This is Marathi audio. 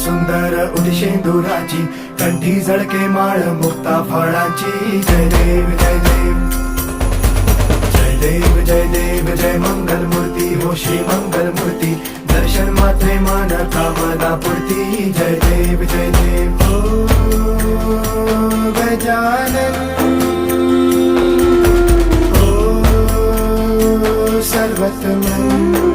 सुंदर उदिशेंदुराची, कंठी झळके माळ मुक्ता फळाची. जय देव जय देव जय देव जय देव जय मंगल मूर्ती हो श्री मंगल मूर्ती. दर्शन मात्रे मान कामना पूर्ती. जय देव जय देव ओ गजानन ओ सर्वतमन.